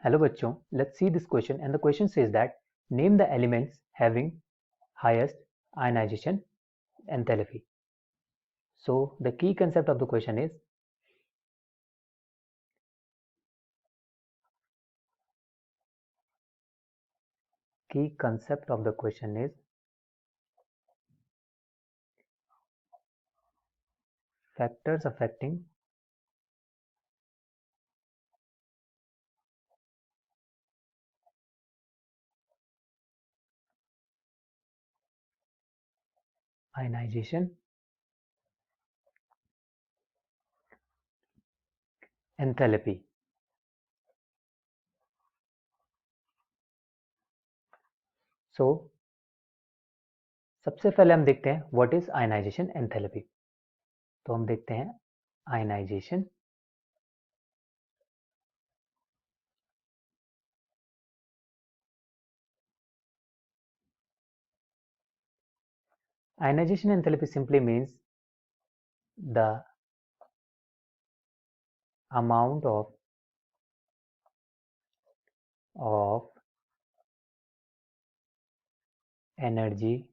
Hello बच्चों, let's see this question, and the question says that name the elements having highest ionization enthalpy. So the key concept of the question is factors affecting ionization enthalpy. So सबसे पहले हम देखते हैं what is ionization enthalpy. तो हम देखते हैं ionization ionization enthalpy simply means the amount of energy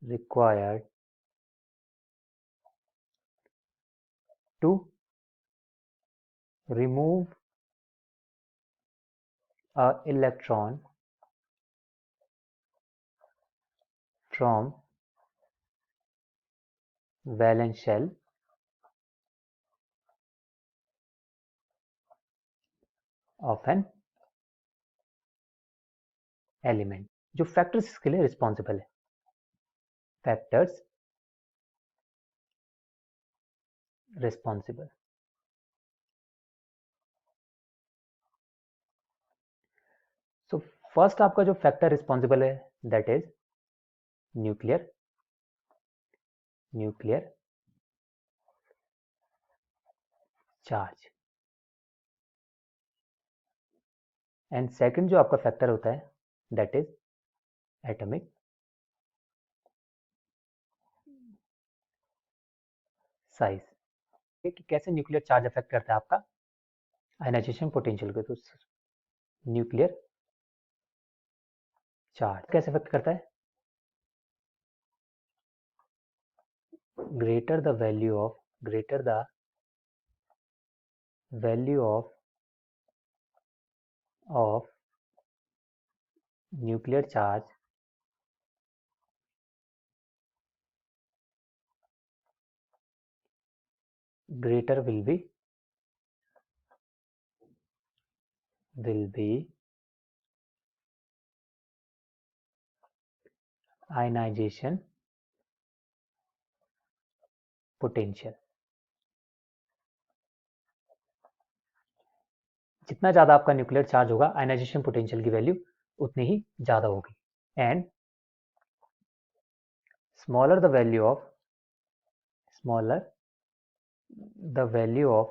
required to remove a electron from valence shell of an element. जो फैक्टर्स इसके लिए रिस्पॉन्सिबल है, फैक्टर्स रिस्पॉन्सिबल. सो फर्स्ट आपका जो फैक्टर रिस्पॉन्सिबल है that is nuclear charge. And second जो आपका factor होता है दैट इज एटॉमिक साइज. कि कैसे न्यूक्लियर चार्ज अफेक्ट करता है आपका आयनाइजेशन पोटेंशियल को. तो न्यूक्लियर चार्ज कैसे अफेक्ट करता है? greater the value of nuclear charge, greater will be ionization potential. जितना ज्यादा आपका न्यूक्लियर चार्ज होगा आयनाइजेशन पोटेंशियल की वैल्यू उतनी ही ज्यादा होगी. And smaller the value of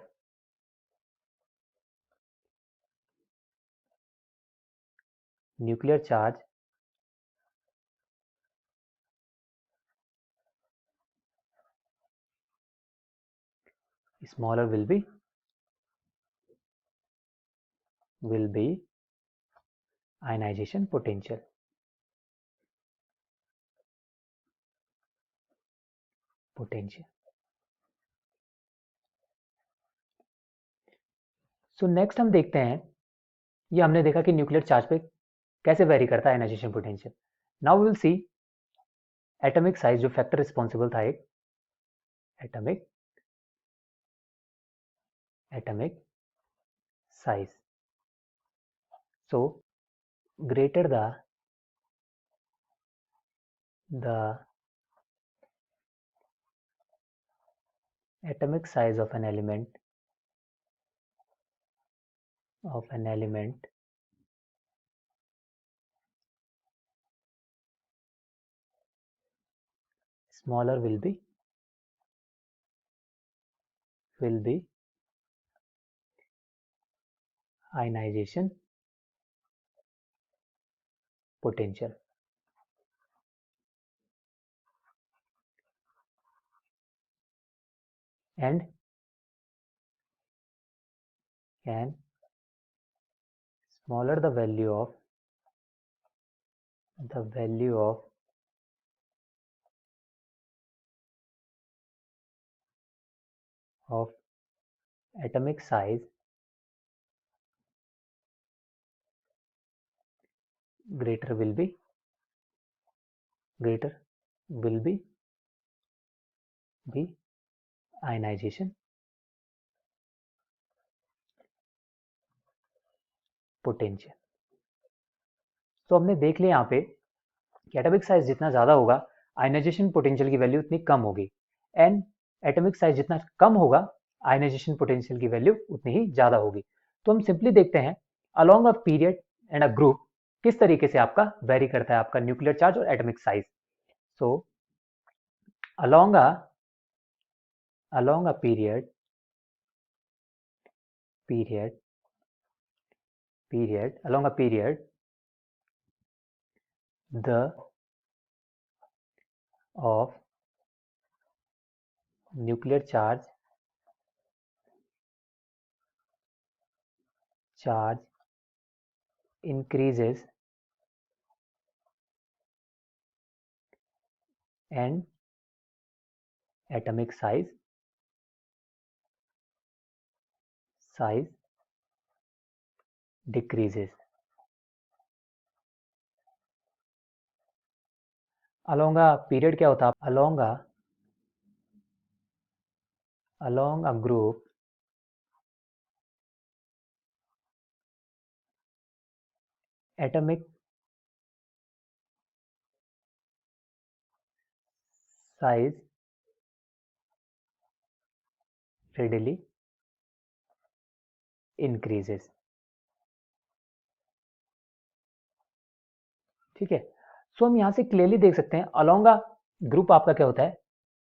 nuclear charge, smaller will be ionization potential. So next हम देखते हैं, ये हमने देखा कि न्यूक्लियर चार्ज पे कैसे वेरी करता है ionisation potential. Now we will see atomic size, जो फैक्टर रिस्पॉन्सिबल था एक atomic size. So greater the atomic size of an element smaller will be ionization potential. And and smaller the value of of atomic size, greater will be the ionization potential. तो हमने देख लिया यहाँ पे कि atomic size जितना ज़्यादा होगा आयनाइजेशन पोटेंशियल की वैल्यू उतनी कम होगी, एंड एटॉमिक साइज जितना कम होगा आयनाइजेशन पोटेंशियल की वैल्यू उतनी ही ज़्यादा होगी। तो हम सिंपली देखते हैं along a period and a group किस तरीके से आपका वेरी करता है आपका न्यूक्लियर चार्ज और atomic size. So along a period along a period the of nuclear charge increases and atomic size decreases। along a period क्या होता है, along a group atomic size readily increases। ठीक है, सो हम यहाँ से क्लियरली देख सकते हैं अलोंग अ ग्रुप आपका क्या होता है,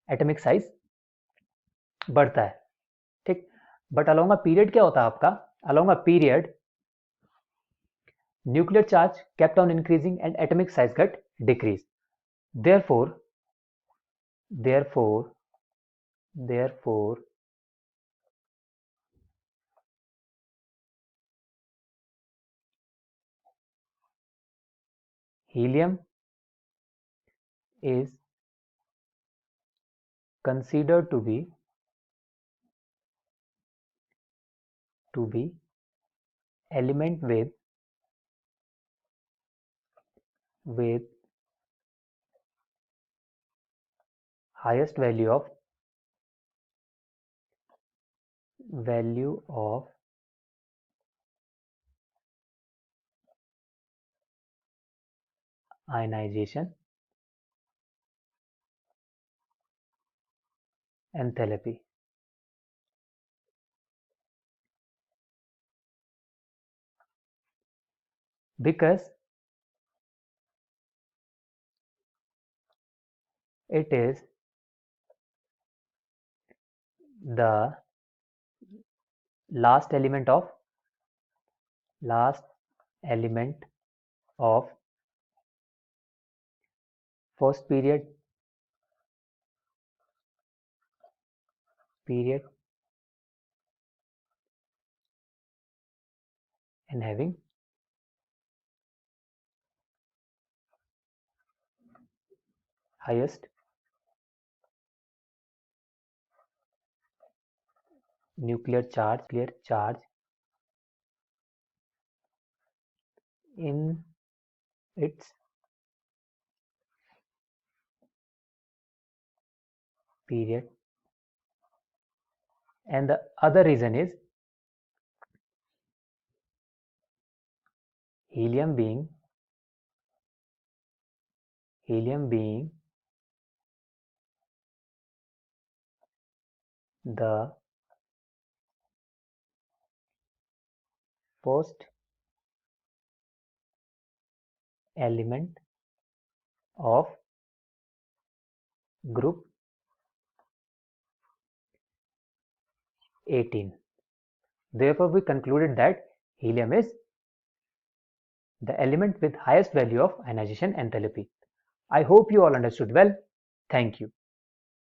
एटॉमिक साइज बढ़ता है, ठीक। बट अलोंग अ पीरियड क्या होता है आपका, along a period nuclear charge kept on increasing and atomic size got decreased। Therefore helium is considered to be element with highest value of ionization enthalpy। Because it is the last element of first period and having highest nuclear charge in its period, and the other reason is helium being the first element of group 18। Therefore, we concluded that helium is the element with highest value of ionization enthalpy। I hope you all understood well. Thank you.